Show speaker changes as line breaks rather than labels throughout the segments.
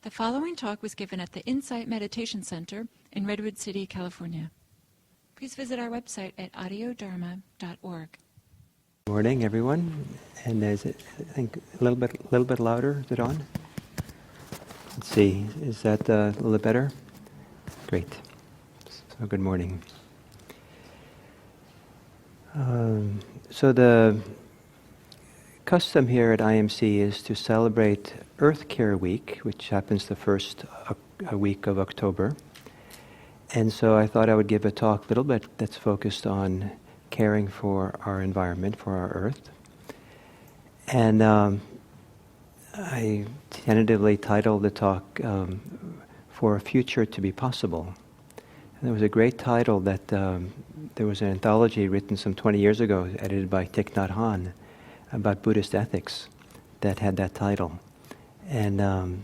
The following talk was given at the Insight Meditation Center in Redwood City, California. Please visit our website at audiodharma.org.
Good morning, everyone. And is it, I think, a little bit louder? Is it on? Let's see. Is that a little bit better? Great. So good morning. So the custom here at IMC is to celebrate Earth Care Week, which happens the first week of October. And so I thought I would give a talk a little bit that's focused on caring for our environment, for our Earth. And I tentatively titled the talk, For a Future to be Possible. And there was a great title that there was an anthology written some 20 years ago, edited by Thich Nhat Hanh, about Buddhist ethics that had that title. And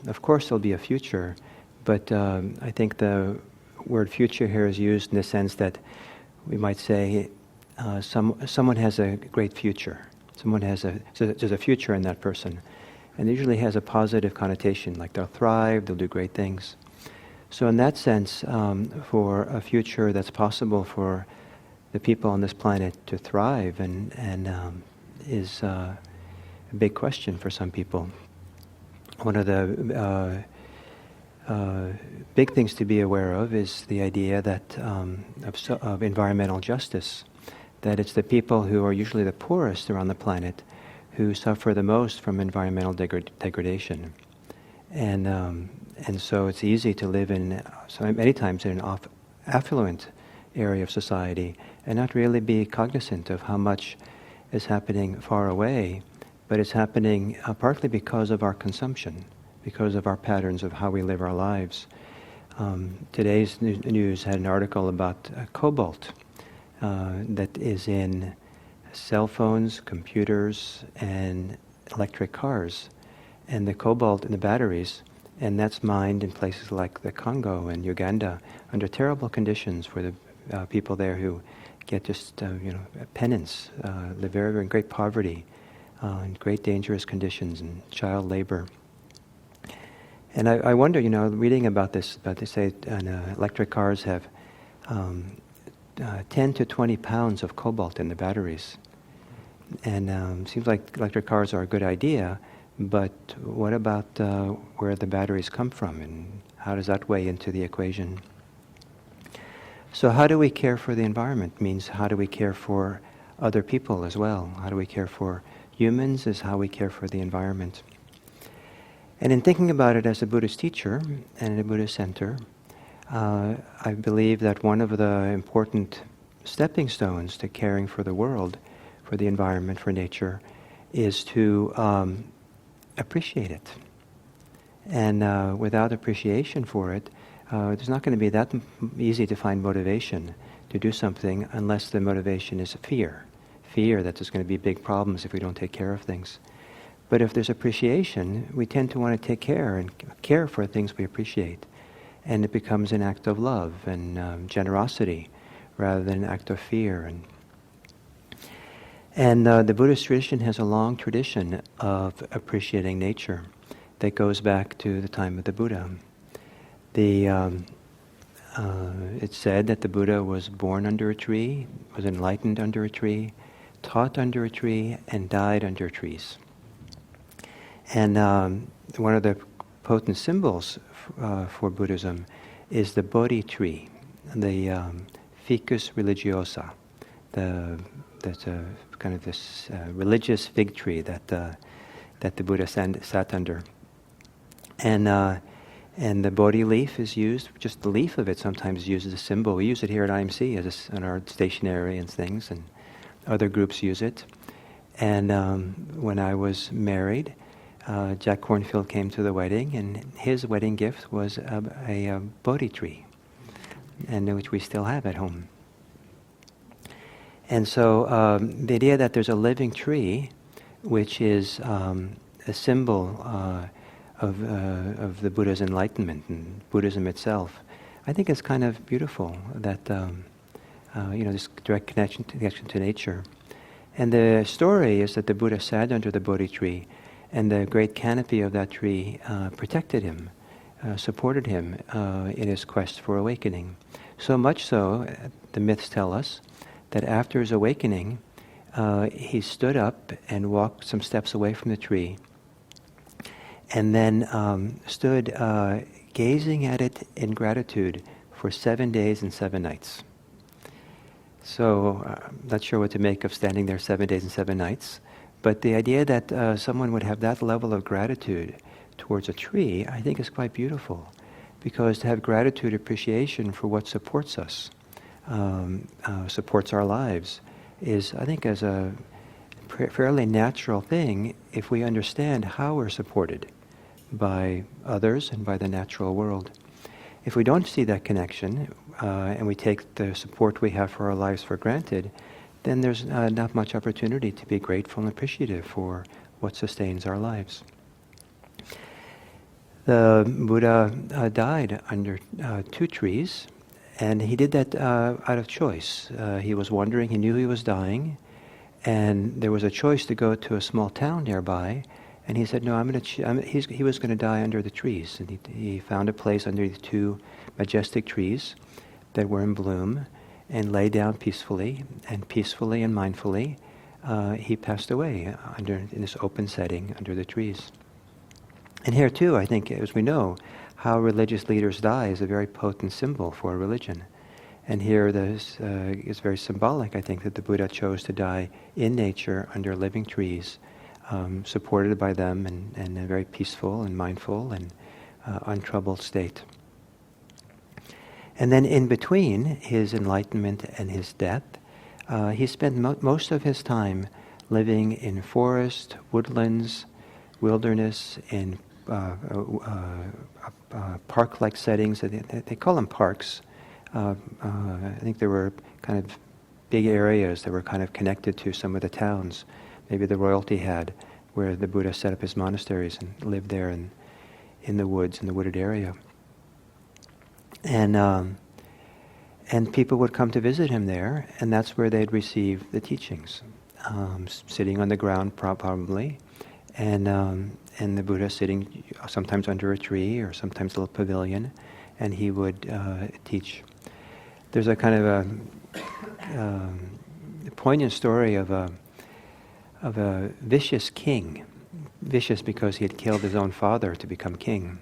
of course there'll be a future, but I think the word future here is used in the sense that we might say someone has a great future. There's a future in that person. And it usually has a positive connotation, like they'll thrive, they'll do great things. So in that sense, for a future that's possible for the people on this planet to thrive and is a big question for some people. One of the big things to be aware of is the idea that of environmental justice, that it's the people who are usually the poorest around the planet who suffer the most from environmental degradation. And so it's easy to live many times in an affluent area of society and not really be cognizant of how much is happening far away, but it's happening partly because of our consumption, because of our patterns of how we live our lives. Today's news had an article about cobalt that is in cell phones, computers, and electric cars, and the cobalt in the batteries, and that's mined in places like the Congo and Uganda under terrible conditions for the people there who get just penance, live very in great poverty, in great dangerous conditions and child labor. And I wonder, reading about this, they say electric cars have 10 to 20 pounds of cobalt in the batteries. And seems like electric cars are a good idea, but what about where the batteries come from, and how does that weigh into the equation? So how do we care for the environment? Means how do we care for other people as well? How do we care for humans is how we care for the environment. And in thinking about it as a Buddhist teacher and in a Buddhist center, I believe that one of the important stepping stones to caring for the world, for the environment, for nature, is to appreciate it. And without appreciation for it, it's not going to be that easy to find motivation to do something unless the motivation is fear that there's going to be big problems if we don't take care of things. But if there's appreciation, we tend to want to take care and care for things we appreciate. And it becomes an act of love and generosity rather than an act of fear. And the Buddhist tradition has a long tradition of appreciating nature that goes back to the time of the Buddha. It's said that the Buddha was born under a tree, was enlightened under a tree, taught under a tree, and died under trees. And one of the potent symbols for Buddhism is the Bodhi tree, the Ficus religiosa. That's a kind of this religious fig tree that the Buddha sat under. And the Bodhi leaf is used, just the leaf of it sometimes is used as a symbol. We use it here at IMC in our stationery and things, and other groups use it. And when I was married, Jack Cornfield came to the wedding, and his wedding gift was a Bodhi tree, and which we still have at home. And so the idea that there's a living tree, which is a symbol of the Buddha's enlightenment and Buddhism itself, I think it's kind of beautiful that this direct connection to nature. And the story is that the Buddha sat under the Bodhi tree, and the great canopy of that tree protected him supported him in his quest for awakening. So much so, the myths tell us, that after his awakening, he stood up and walked some steps away from the tree, and then stood gazing at it in gratitude for 7 days and 7 nights. So, I'm not sure what to make of standing there 7 days and 7 nights, but the idea that someone would have that level of gratitude towards a tree, I think is quite beautiful, because to have gratitude, appreciation for what supports us, supports our lives, is, I think, as a fairly natural thing if we understand how we're supported by others and by the natural world. If we don't see that connection, and we take the support we have for our lives for granted, then there's not much opportunity to be grateful and appreciative for what sustains our lives. The Buddha died under 2 trees, and he did that out of choice. He was wondering, he knew he was dying, and there was a choice to go to a small town nearby, and he said, no, he was going to die under the trees. And he found a place under the 2 majestic trees that were in bloom, and lay down peacefully and mindfully, he passed away in this open setting under the trees. And here too, I think, as we know, how religious leaders die is a very potent symbol for religion. And here this is very symbolic, I think, that the Buddha chose to die in nature under living trees, supported by them and in a very peaceful and mindful and untroubled state. And then in between his enlightenment and his death, he spent most of his time living in forest, woodlands, wilderness, in park-like settings. They call them parks. I think there were kind of big areas that were kind of connected to some of the towns. Maybe the royalty had, where the Buddha set up his monasteries and lived there in the woods, in the wooded area. And people would come to visit him there, and that's where they'd receive the teachings, sitting on the ground probably, and the Buddha sitting sometimes under a tree or sometimes a little pavilion, and he would teach. There's a kind of a poignant story of a vicious king, vicious because he had killed his own father to become king,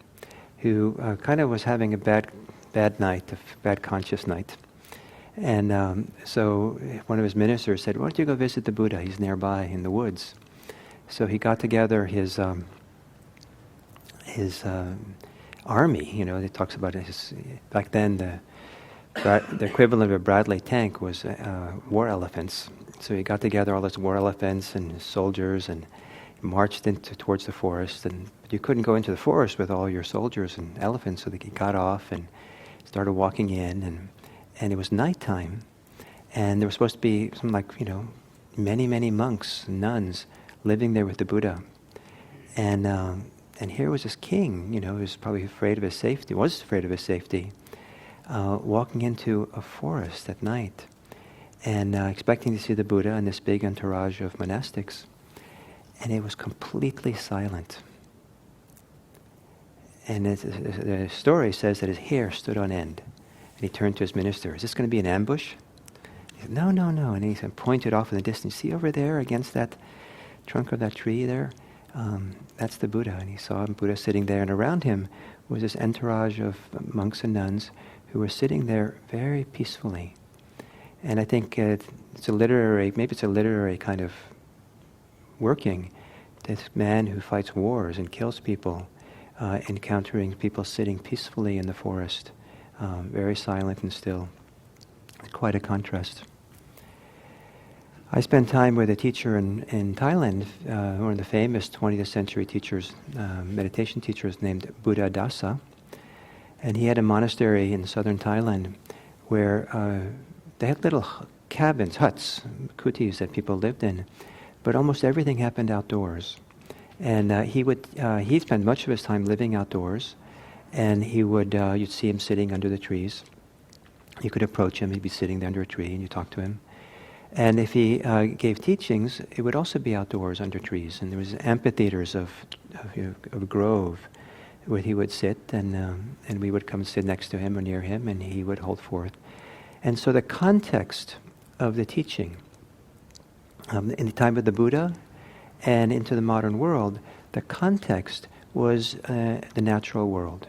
who kind of was having a bad night, a bad conscious night. And so one of his ministers said, why don't you go visit the Buddha? He's nearby in the woods. So he got together his army. You know, it talks about back then the equivalent of a Bradley tank was war elephants. So he got together all his war elephants and his soldiers and marched towards the forest. And you couldn't go into the forest with all your soldiers and elephants, so he got off and started walking in, and it was nighttime, and there was supposed to be many monks and nuns living there with the Buddha, and here was this king, who was probably afraid of his safety, walking into a forest at night, and expecting to see the Buddha and this big entourage of monastics, and it was completely silent. And the story says that his hair stood on end. And he turned to his minister, is this going to be an ambush? He said, no. And he pointed off in the distance, see over there against that trunk of that tree there? That's the Buddha. And he saw Buddha sitting there, and around him was this entourage of monks and nuns who were sitting there very peacefully. And I think it's a literary kind of working. This man who fights wars and kills people, encountering people sitting peacefully in the forest, very silent and still. Quite a contrast. I spent time with a teacher in Thailand, one of the famous 20th century teachers, meditation teachers, named Buddha Dasa. And he had a monastery in southern Thailand where they had little cabins, huts, kutis that people lived in, but almost everything happened outdoors. And he spent much of his time living outdoors, and you'd see him sitting under the trees. You could approach him, he'd be sitting there under a tree, and you talk to him. And if he gave teachings, it would also be outdoors under trees. And there was amphitheaters of a grove, where he would sit, and we would come sit next to him or near him, and he would hold forth. And so the context of the teaching, in the time of the Buddha and into the modern world, the context was the natural world.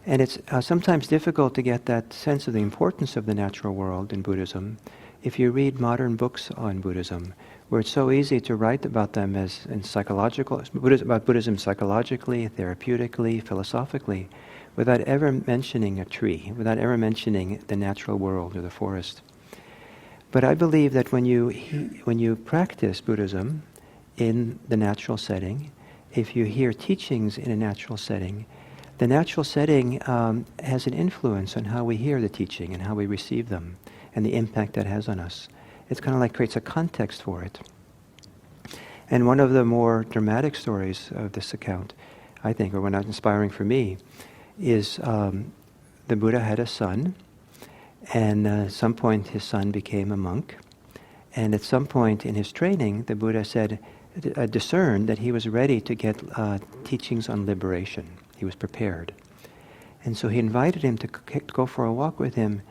And it's sometimes difficult to get that sense of the importance of the natural world in Buddhism if you read modern books on Buddhism, where it's so easy to write about them as in psychological, about Buddhism psychologically, therapeutically, philosophically, without ever mentioning a tree, without ever mentioning the natural world or the forest. But I believe that when you practice Buddhism in the natural setting, if you hear teachings in a natural setting, the natural setting has an influence on how we hear the teaching and how we receive them and the impact that has on us. It's kind of like creates a context for it. And one of the more dramatic stories of this account, I think, or one that's inspiring for me, is the Buddha had a son, and at some point his son became a monk. And at some point in his training, the Buddha discerned that he was ready to get teachings on liberation. He was prepared. And so he invited him to go for a walk with him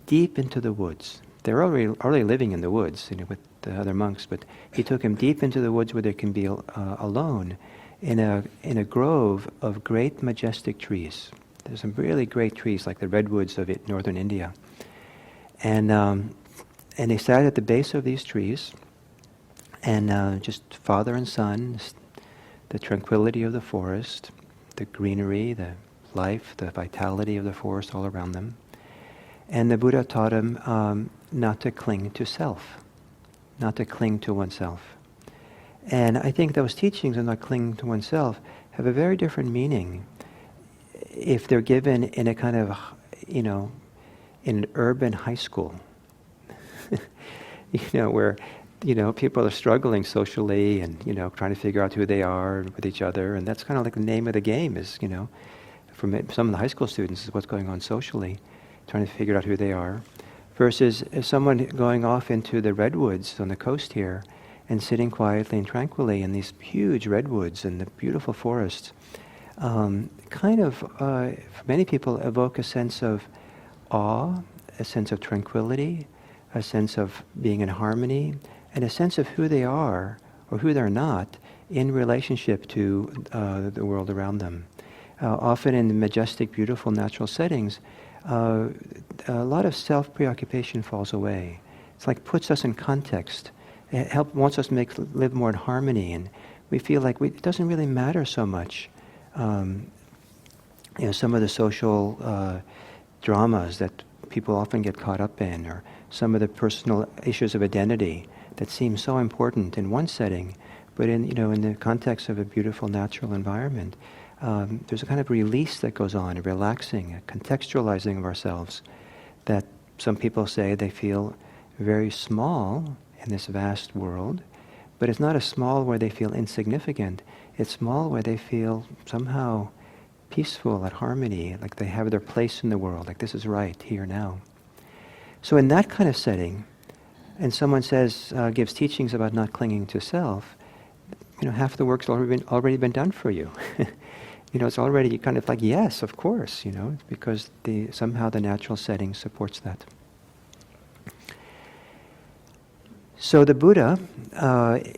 deep into the woods. They're already living in the woods, with the other monks, but he took him deep into the woods where they can be alone in a grove of great majestic trees. There's some really great trees like the redwoods of northern India. And they sat at the base of these trees, and just father and son, the tranquility of the forest, the greenery, the life, the vitality of the forest all around them. And the Buddha taught him not to cling to self, not to cling to oneself. And I think those teachings on not clinging to oneself have a very different meaning if they're given in a kind of, in an urban high school, where, people are struggling socially and, trying to figure out who they are with each other. And that's kind of like the name of the game is, for some of the high school students is what's going on socially, trying to figure out who they are. Versus someone going off into the redwoods on the coast here and sitting quietly and tranquilly in these huge redwoods and the beautiful forests, for many people evoke a sense of awe, a sense of tranquility, a sense of being in harmony, and a sense of who they are or who they're not in relationship to the world around them. Often in the majestic, beautiful natural settings, a lot of self-preoccupation falls away. It's like puts us in context. It wants us to live more in harmony, and we feel like it doesn't really matter so much. Some of the social dramas that people often get caught up in, or some of the personal issues of identity that seem so important in one setting, but in the context of a beautiful natural environment, there's a kind of release that goes on, a relaxing, a contextualizing of ourselves, that some people say they feel very small in this vast world, but it's not a small where they feel insignificant. It's small where they feel somehow peaceful, at harmony, like they have their place in the world, like this is right, here, now. So in that kind of setting, and someone gives teachings about not clinging to self, half the work's already been done for you. It's already kind of like, yes, of course, because somehow the natural setting supports that. So the Buddha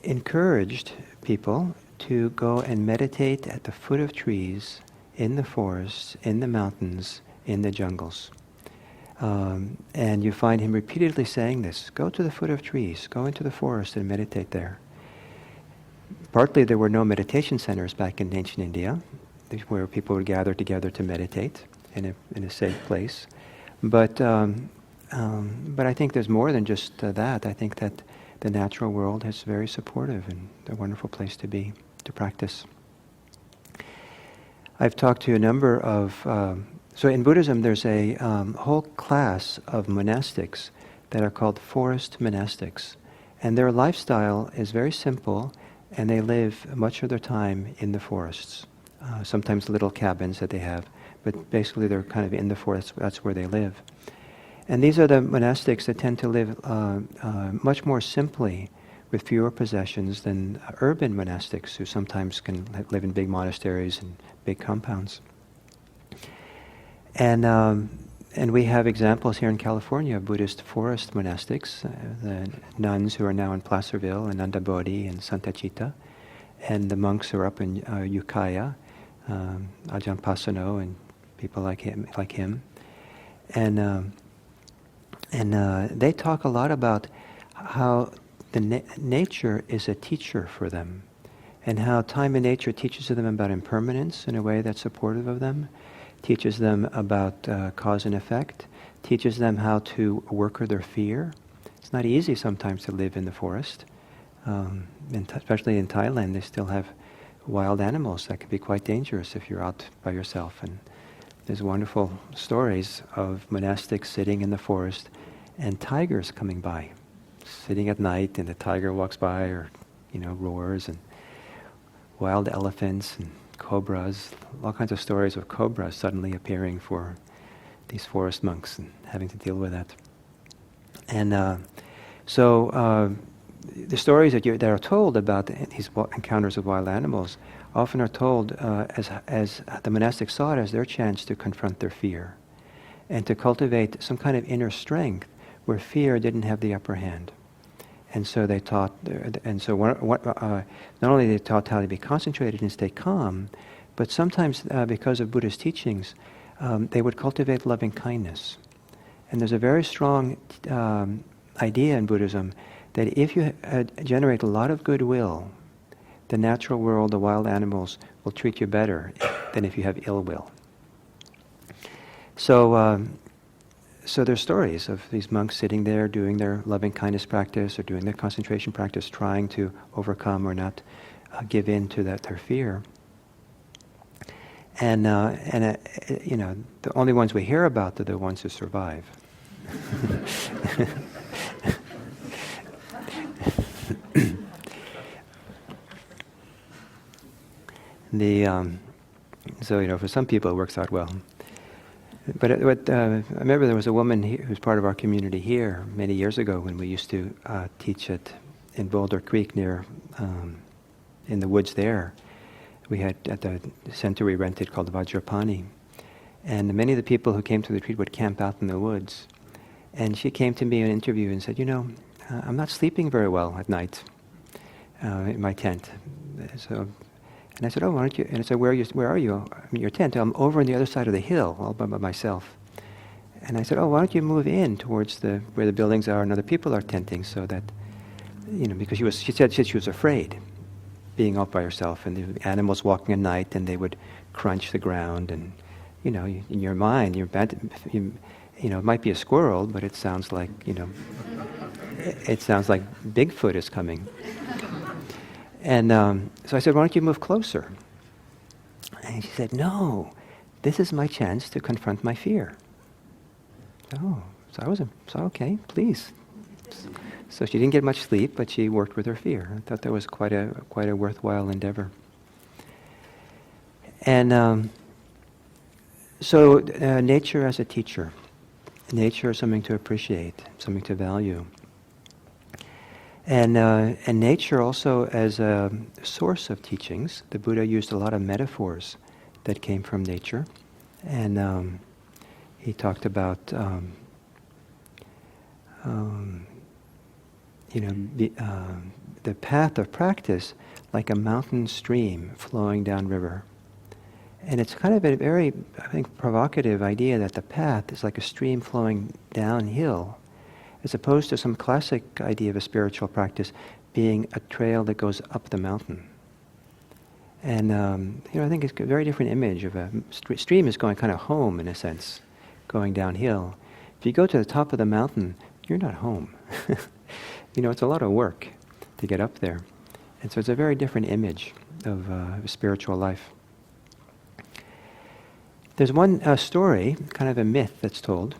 encouraged people to go and meditate at the foot of trees, in the forests, in the mountains, in the jungles. And you find him repeatedly saying this: go to the foot of trees, go into the forest and meditate there. Partly there were no meditation centers back in ancient India, where people would gather together to meditate in a safe place. But I think there's more than just that. I think that the natural world is very supportive and a wonderful place to be, to practice. I've talked to a number of... so in Buddhism there's a whole class of monastics that are called forest monastics. And their lifestyle is very simple, and they live much of their time in the forests. Sometimes little cabins that they have, but basically they're kind of in the forest, that's where they live. And these are the monastics that tend to live much more simply with fewer possessions than urban monastics who sometimes can live in big monasteries and big compounds. And we have examples here in California of Buddhist forest monastics, the nuns who are now in Placerville and Nanda Bodhi and Santa Citta, and the monks who are up in Ukiah, Ajahn Pasano and people like him. And they talk a lot about how the nature is a teacher for them, and how time and nature teaches them about impermanence in a way that's supportive of them, teaches them about cause and effect, teaches them how to worker their fear. It's not easy sometimes to live in the forest. Especially in Thailand, they still have wild animals that can be quite dangerous if you're out by yourself. And there's wonderful stories of monastics sitting in the forest and tigers coming by, sitting at night, and the tiger walks by or, roars, and wild elephants and cobras, all kinds of stories of cobras suddenly appearing for these forest monks and having to deal with that. And so the stories that are told about these encounters with wild animals often are told as the monastics saw it as their chance to confront their fear and to cultivate some kind of inner strength where fear didn't have the upper hand. And so they taught, and so not only they taught how to be concentrated and stay calm, but sometimes because of Buddhist teachings, they would cultivate loving kindness. And there's a very strong idea in Buddhism that if you generate a lot of goodwill, the natural world, the wild animals, will treat you better than if you have ill will. So there's stories of these monks sitting there doing their loving kindness practice or doing their concentration practice, trying to overcome or not give in to their fear. And the only ones we hear about are the ones who survive. So for some people it works out well. But I remember there was a woman who's part of our community here many years ago when we used to teach in Boulder Creek near, in the woods there. We had at the center we rented called Vajrapani. And many of the people who came to the retreat would camp out in the woods. And she came to me in an interview and said, I'm not sleeping very well at night in my tent. And I said, why don't you? And I said, where are you? In your tent. I'm over on the other side of the hill, all by myself. And I said, why don't you move in towards where the buildings are and other people are tenting, so that, because she said she was afraid, being out by herself, and the animals walking at night, and they would crunch the ground, and, in your mind, it might be a squirrel, but it sounds like, it sounds like Bigfoot is coming. And so I said, why don't you move closer? And she said, no, this is my chance to confront my fear. So okay, please. So she didn't get much sleep, but she worked with her fear. I thought that was quite a worthwhile endeavor. And so nature as a teacher. Nature is something to appreciate, something to value. And nature also as a source of teachings. The Buddha used a lot of metaphors that came from nature. And he talked about, the path of practice like a mountain stream flowing downriver. And it's kind of a very, I think, provocative idea that the path is like a stream flowing downhill, as opposed to some classic idea of a spiritual practice being a trail that goes up the mountain. And I think it's a very different image of a stream is going kind of home in a sense, going downhill. If you go to the top of the mountain, you're not home. It's a lot of work to get up there. And so it's a very different image of spiritual life. There's one story, kind of a myth that's told,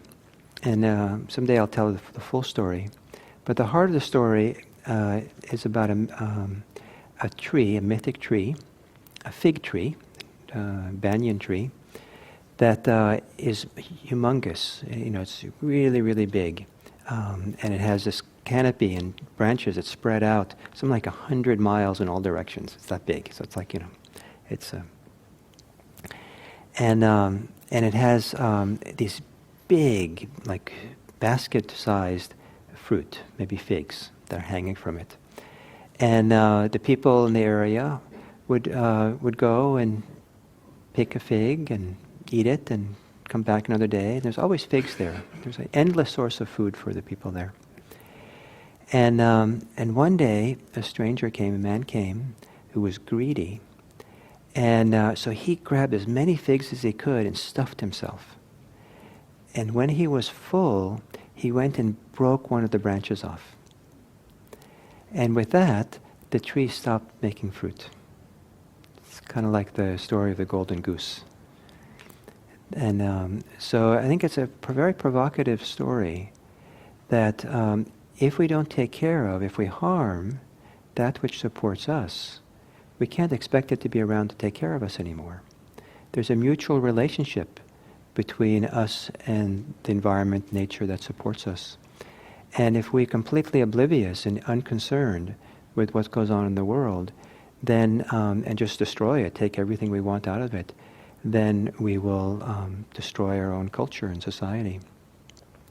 and someday I'll tell the full story. But the heart of the story is about a tree, a mythic tree, a fig tree, banyan tree, that is humongous. It's really, really big. And it has this canopy and branches that spread out something like 100 miles in all directions. It's that big. So it's like, and it has these big, like basket-sized fruit, maybe figs, that are hanging from it. And the people in the area would go and pick a fig and eat it and come back another day. There's always figs there. There's an endless source of food for the people there. And one day, a stranger came, a man came, who was greedy. And so he grabbed as many figs as he could and stuffed himself. And when he was full, he went and broke one of the branches off. And with that, the tree stopped making fruit. It's kind of like the story of the golden goose. And so I think it's a very provocative story that if we don't take care of, if we harm that which supports us, we can't expect it to be around to take care of us anymore. There's a mutual relationship between us and the environment, nature that supports us. And if we're completely oblivious and unconcerned with what goes on in the world, then and just destroy it, take everything we want out of it, then we will destroy our own culture and society.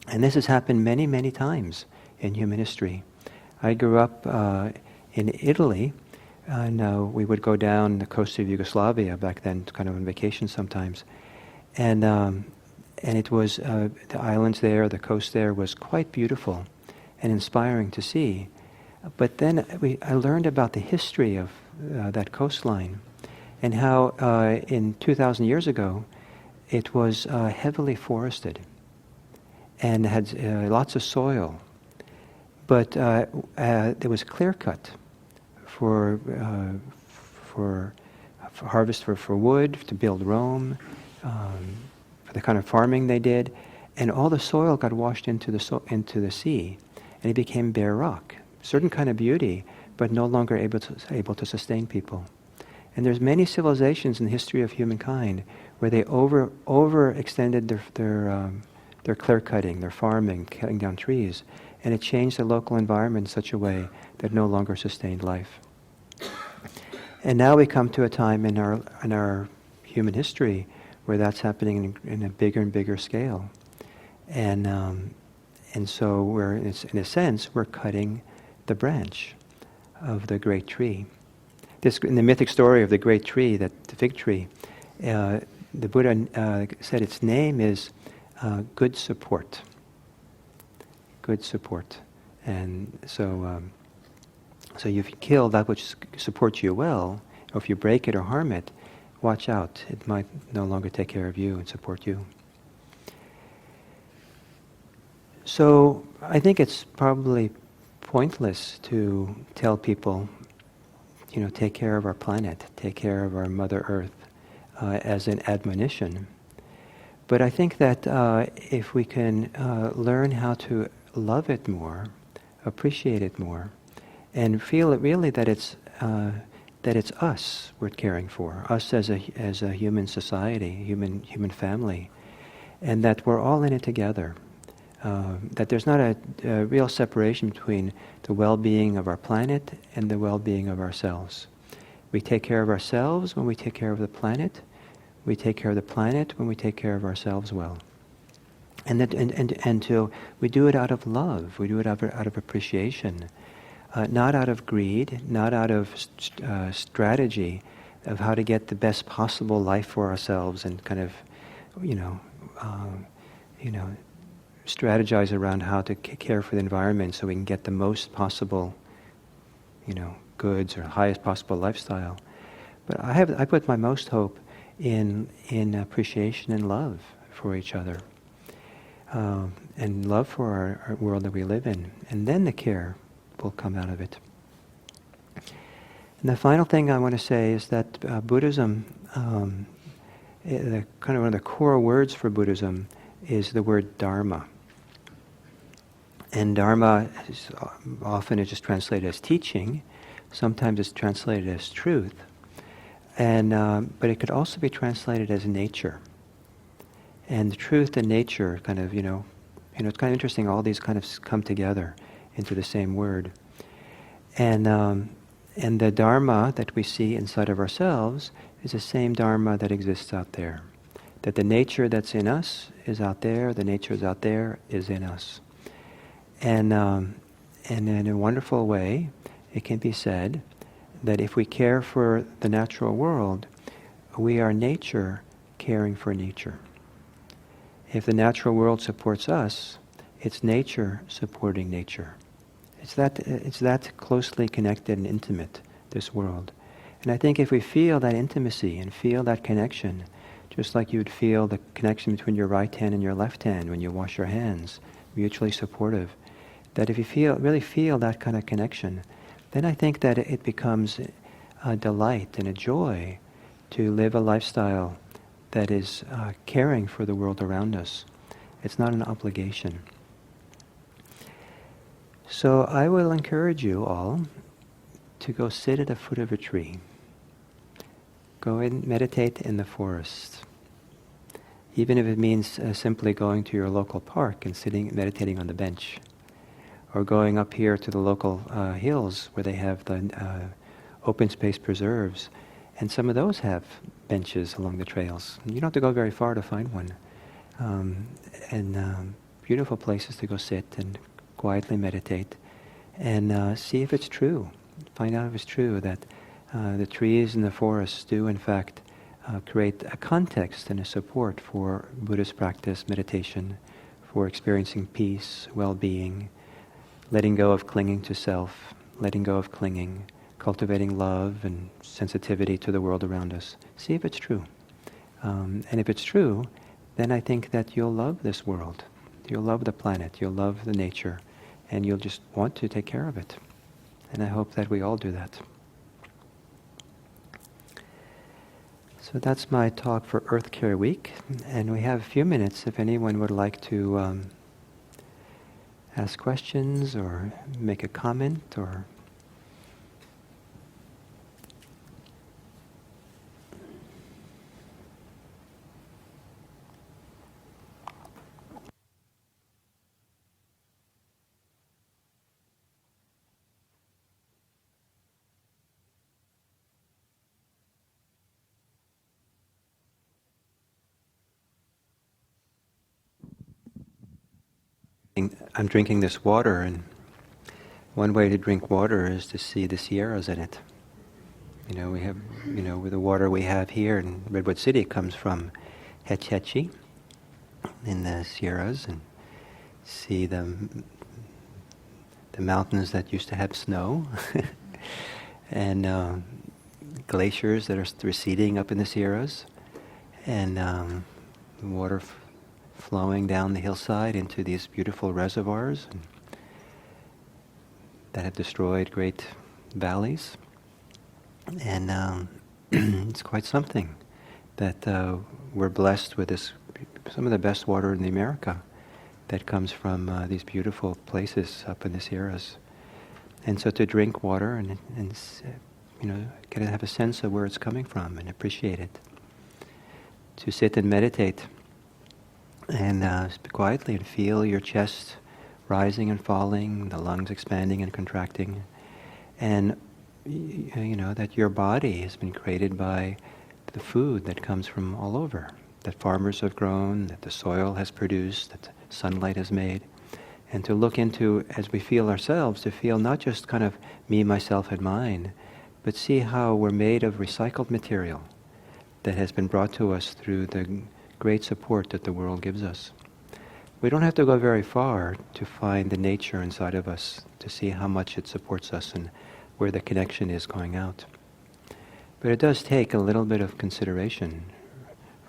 And this has happened many, many times in human history. I grew up in Italy, and we would go down the coast of Yugoslavia back then, kind of on vacation sometimes. And it was, the islands there, the coast there was quite beautiful and inspiring to see. But then I learned about the history of that coastline and how in 2,000 years ago it was heavily forested and had lots of soil. But it was clear cut for harvest for wood, to build Rome, for the kind of farming they did, and all the soil got washed into the sea, and it became bare rock. Certain kind of beauty, but no longer able to sustain people. And there's many civilizations in the history of humankind where they overextended their clear cutting, their farming, cutting down trees, and it changed the local environment in such a way that no longer sustained life. And now we come to a time in our human history where that's happening in a bigger and bigger scale, and so we're in a sense we're cutting the branch of the great tree. In the mythic story of the great tree, the fig tree, the Buddha said its name is good support. Good support, and so if you kill that which supports you well, or if you break it or harm it, watch out. It might no longer take care of you and support you. So I think it's probably pointless to tell people, take care of our planet, take care of our Mother Earth, as an admonition. But I think that if we can learn how to love it more, appreciate it more, and feel it really that it's us we're caring for, us as a human society, human family, and that we're all in it together. That there's not a real separation between the well-being of our planet and the well-being of ourselves. We take care of ourselves when we take care of the planet. We take care of the planet when we take care of ourselves well. And we do it out of love. We do it out of appreciation, not out of greed, not out of strategy of how to get the best possible life for ourselves and kind of, strategize around how to care for the environment so we can get the most possible, goods or highest possible lifestyle. But I put my most hope in appreciation and love for each other, and love for our world that we live in, and then the care will come out of it. And the final thing I want to say is that Buddhism, kind of one of the core words for Buddhism is the word Dharma. And Dharma often is just translated as teaching. Sometimes it's translated as truth. And but it could also be translated as nature. And the truth and nature kind of, it's kind of interesting. All these kind of come together into the same word. And the Dharma that we see inside of ourselves is the same Dharma that exists out there. That the nature that's in us is out there, the nature is out there, is in us. And in a wonderful way, it can be said that if we care for the natural world, we are nature caring for nature. If the natural world supports us, it's nature supporting nature. It's that closely connected and intimate, this world. And I think if we feel that intimacy and feel that connection, just like you would feel the connection between your right hand and your left hand when you wash your hands, mutually supportive, that if you really feel that kind of connection, then I think that it becomes a delight and a joy to live a lifestyle that is caring for the world around us. It's not an obligation. So I will encourage you all to go sit at the foot of a tree. Go and meditate in the forest. Even if it means simply going to your local park and meditating on the bench. Or going up here to the local hills where they have the open space preserves. And some of those have benches along the trails. You don't have to go very far to find one. Beautiful places to go sit and quietly meditate and see if it's true. Find out if it's true that the trees and the forests do in fact create a context and a support for Buddhist practice, meditation, for experiencing peace, well-being, letting go of clinging to self, letting go of clinging, cultivating love and sensitivity to the world around us. See if it's true. And if it's true, then I think that you'll love this world. You'll love the planet, you'll love the nature, and you'll just want to take care of it. And I hope that we all do that. So that's my talk for Earth Care Week. And we have a few minutes if anyone would like to ask questions or make a comment or... I'm drinking this water, and one way to drink water is to see the Sierras in it. We have, with the water we have here in Redwood City comes from Hetch Hetchy in the Sierras, and see the mountains that used to have snow, and glaciers that are receding up in the Sierras, and the water flowing down the hillside into these beautiful reservoirs that have destroyed great valleys. And it's quite something that we're blessed with some of the best water in America that comes from these beautiful places up in the Sierras. And so to drink water and kind of have a sense of where it's coming from and appreciate it. To sit and meditate and quietly and feel your chest rising and falling, the lungs expanding and contracting, and that your body has been created by the food that comes from all over, that farmers have grown, that the soil has produced, that sunlight has made, and to look into, as we feel ourselves, to feel not just kind of me, myself, and mine, but see how we're made of recycled material that has been brought to us through the great support that the world gives us. We don't have to go very far to find the nature inside of us, to see how much it supports us and where the connection is going out. But it does take a little bit of consideration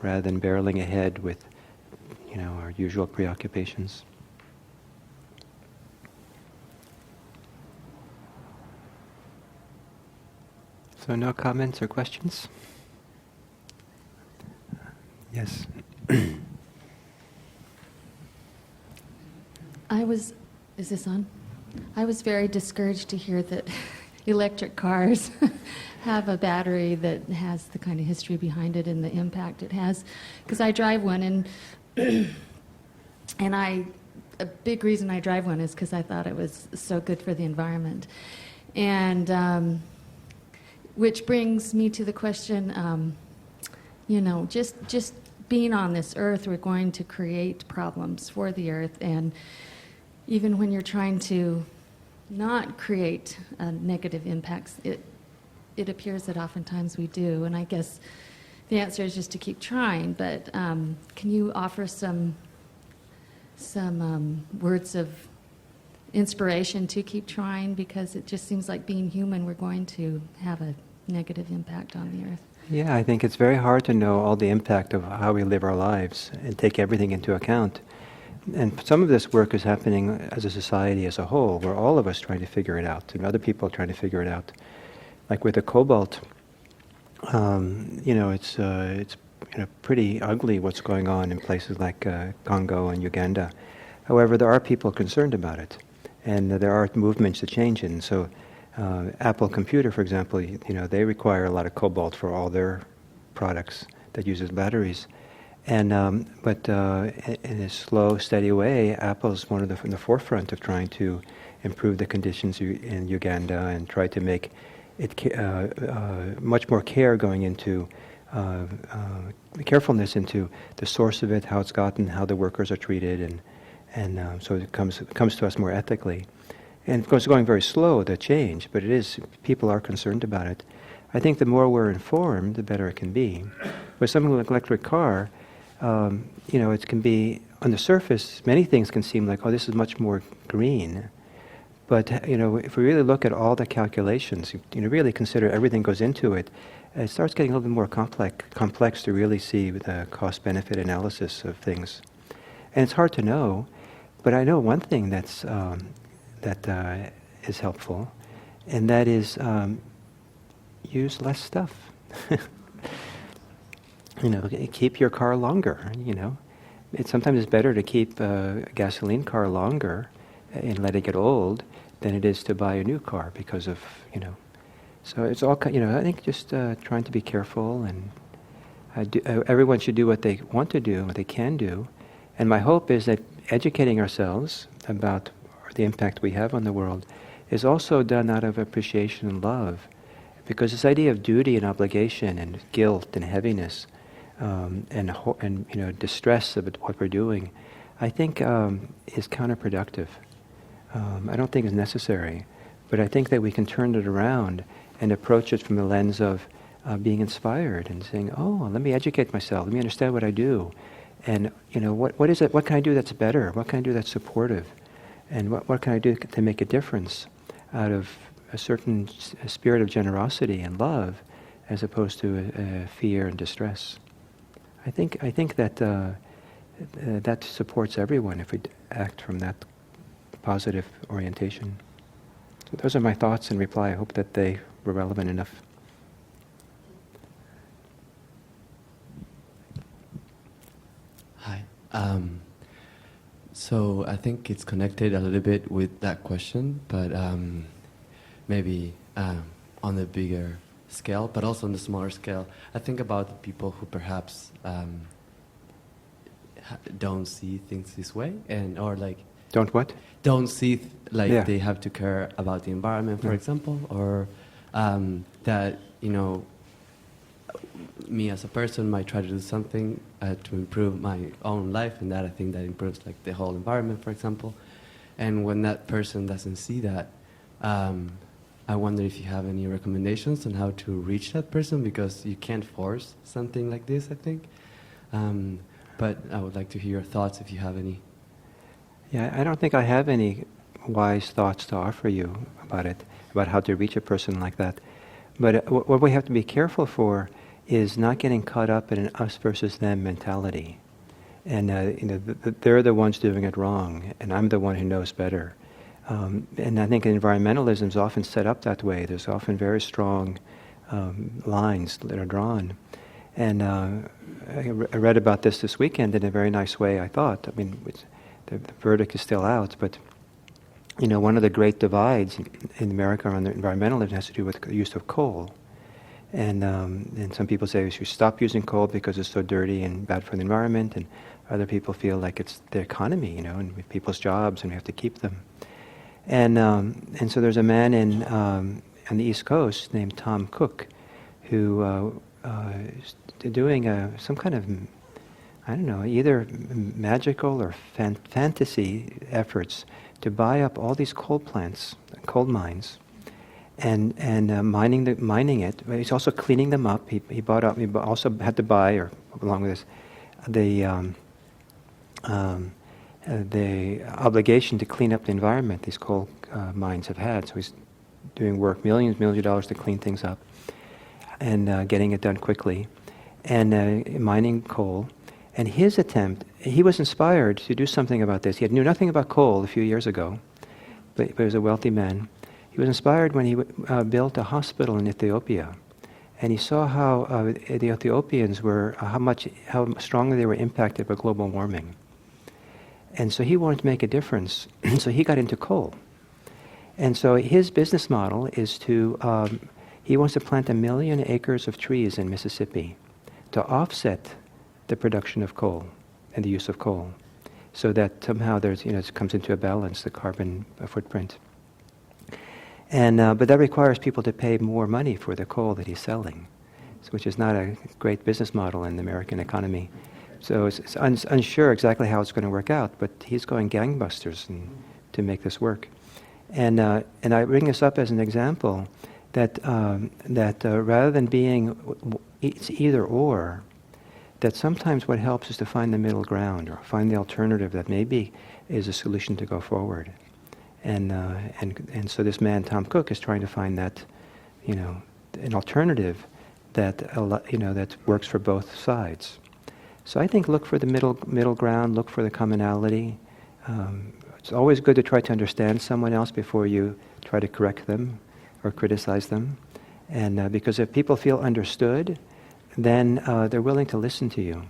rather than barreling ahead with, our usual preoccupations. So no comments or questions? Yes.
Is this on? I was very discouraged to hear that electric cars have a battery that has the kind of history behind it and the impact it has. Because I drive one, and a big reason I drive one is because I thought it was so good for the environment. And which brings me to the question, just being on this earth, we're going to create problems for the earth. And even when you're trying to not create negative impacts, it appears that oftentimes we do. And I guess the answer is just to keep trying. But can you offer some words of inspiration to keep trying? Because it just seems like being human, we're going to have a negative impact on the earth.
Yeah, I think it's very hard to know all the impact of how we live our lives and take everything into account. And some of this work is happening as a society as a whole, where all of us trying to figure it out, and other people trying to figure it out. Like with the cobalt, it's pretty ugly what's going on in places like Congo and Uganda. However, there are people concerned about it, and there are movements to change it. And so, Apple Computer, for example, they require a lot of cobalt for all their products that uses batteries. And but in a slow, steady way, Apple's in the forefront of trying to improve the conditions in Uganda and try to make it much more care going into carefulness into the source of it, how it's gotten, how the workers are treated, and so it comes to us more ethically. And of course, it's going very slow, the change, but people are concerned about it. I think the more we're informed, the better it can be. With something like electric car, it can be, on the surface, many things can seem like, oh, this is much more green. But, if we really look at all the calculations, really consider everything goes into it, it starts getting a little bit more complex to really see the cost-benefit analysis of things. And it's hard to know, but I know one thing that is helpful, and that is use less stuff. Keep your car longer. Sometimes it's better to keep a gasoline car longer and let it get old than it is to buy a new car because of So it's all I think just trying to be careful, and everyone should do what they want to do, what they can do, and my hope is that educating ourselves about the impact we have on the world is also done out of appreciation and love, because this idea of duty and obligation and guilt and heaviness and distress of what we're doing, I think is counterproductive. I don't think it's necessary, but I think that we can turn it around and approach it from the lens of being inspired and saying, oh, let me educate myself, let me understand what I do, and what is it? What can I do that's better? What can I do that's supportive? And what can I do to make a difference out of a certain spirit of generosity and love, as opposed to fear and distress? I think that that supports everyone if we act from that positive orientation. So those are my thoughts in reply. I hope that they were relevant enough.
Hi. So I think it's connected a little bit with that question, but maybe on the bigger scale, but also on the smaller scale. I think about the people who perhaps don't see things this way, or like
Don't what?
don't see they have to care about the environment, for example, or that me as a person might try to do something to improve my own life, and that I think that improves like the whole environment, for example. And when that person doesn't see that, I wonder if you have any recommendations on how to reach that person, because you can't force something like this, I think. But I would like to hear your thoughts if you have any.
Yeah, I don't think I have any wise thoughts to offer you about it, about how to reach a person like that. But what we have to be careful for is not getting caught up in an us versus them mentality. And they're the ones doing it wrong, and I'm the one who knows better. And I think environmentalism is often set up that way. There's often very strong lines that are drawn. And I read about this weekend in a very nice way, I thought. I mean, the verdict is still out, but one of the great divides in America on the environmentalism has to do with the use of coal. And some people say we should stop using coal because it's so dirty and bad for the environment, and other people feel like it's the economy, and people's jobs, and we have to keep them. And so there's a man on the East Coast named Tom Cook, who is doing some kind of I don't know, either magical or fantasy efforts to buy up all these coal plants, coal mines, and mining it. He's also cleaning them up. He also had to buy, or along with this, the obligation to clean up the environment these coal mines have had. So he's doing work, millions of dollars to clean things up, and getting it done quickly, and mining coal. And his attempt, he was inspired to do something about this. He knew nothing about coal a few years ago, but he was a wealthy man. He was inspired when he built a hospital in Ethiopia, and he saw how the Ethiopians were, how strongly they were impacted by global warming. And so he wanted to make a difference. So he got into coal. And so his business model is he wants to plant 1 million acres of trees in Mississippi to offset the production of coal and the use of coal, so that somehow it comes into a balance, the carbon footprint. And but that requires people to pay more money for the coal that he's selling, which is not a great business model in the American economy. So it's unsure exactly how it's going to work out, but he's going gangbusters to make this work. And I bring this up as an example that rather than being it's either or, that sometimes what helps is to find the middle ground, or find the alternative that maybe is a solution to go forward. And so this man, Tom Cook, is trying to find that, an alternative that that works for both sides. So I think look for the middle ground, look for the commonality. It's always good to try to understand someone else before you try to correct them or criticize them. And because if people feel understood, then they're willing to listen to you.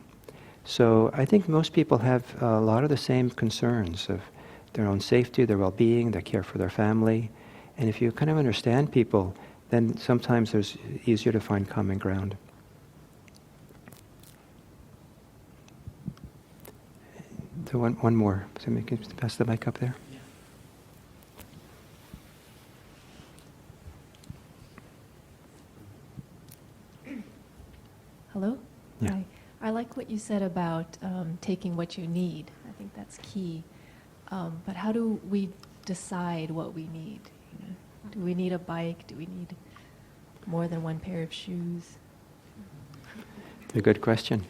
So I think most people have a lot of the same concerns of their own safety, their well-being, their care for their family. And if you kind of understand people, then sometimes it's easier to find common ground. So one more. Somebody can pass the mic up there.
Hello?
Yeah.
Hi. I like what you said about taking what you need. I think that's key. But how do we decide what we need? Do we need a bike? Do we need more than one pair of shoes?
It's a good question.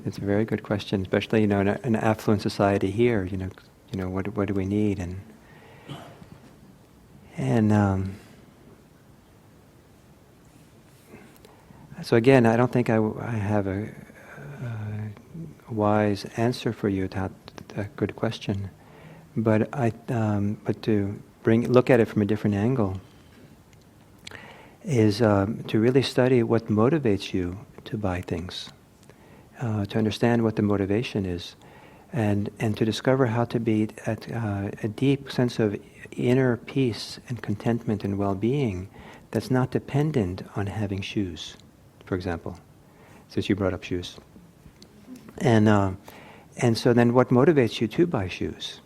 It's a very good question, especially in an affluent society here. What do we need? And so again, I don't think I have a wise answer for you to that good question, but to look at it from a different angle is to really study what motivates you to buy things. To understand what the motivation is, and to discover how to be at a deep sense of inner peace and contentment and well-being that's not dependent on having shoes, for example, since you brought up shoes. And so then what motivates you to buy shoes?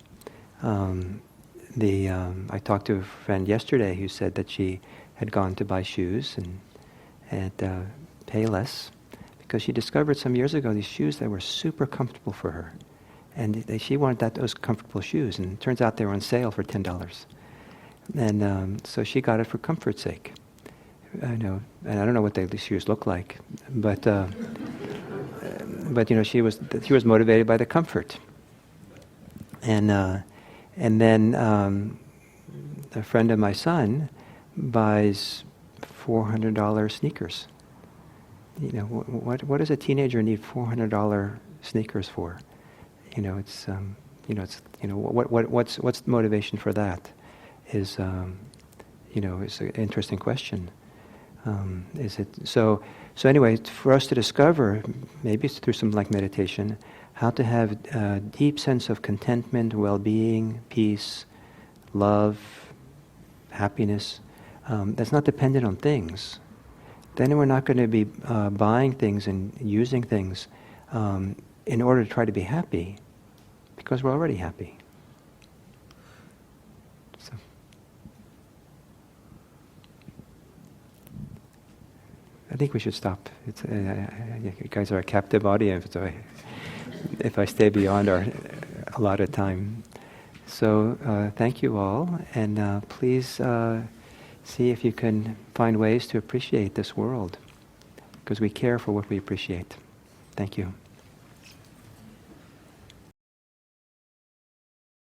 I talked to a friend yesterday who said that she had gone to buy shoes and pay less, because she discovered some years ago these shoes that were super comfortable for her. And she wanted those comfortable shoes, and it turns out they were on sale for $10. And so she got it for comfort's sake. I know, and I don't know what these shoes look like, but she was motivated by the comfort. And then a friend of my son buys $400 sneakers. What does a teenager need $400 sneakers for? What's the motivation for that? Is an interesting question. Is it so? So anyway, for us to discover, maybe it's through some meditation, how to have a deep sense of contentment, well-being, peace, love, happiness, that's not dependent on things. Then we're not going to be buying things and using things in order to try to be happy, because we're already happy. So. think we should stop. You guys are a captive audience if I stay beyond our allotted time. So thank you all, and please see if you can find ways to appreciate this world, because we care for what we appreciate. Thank you.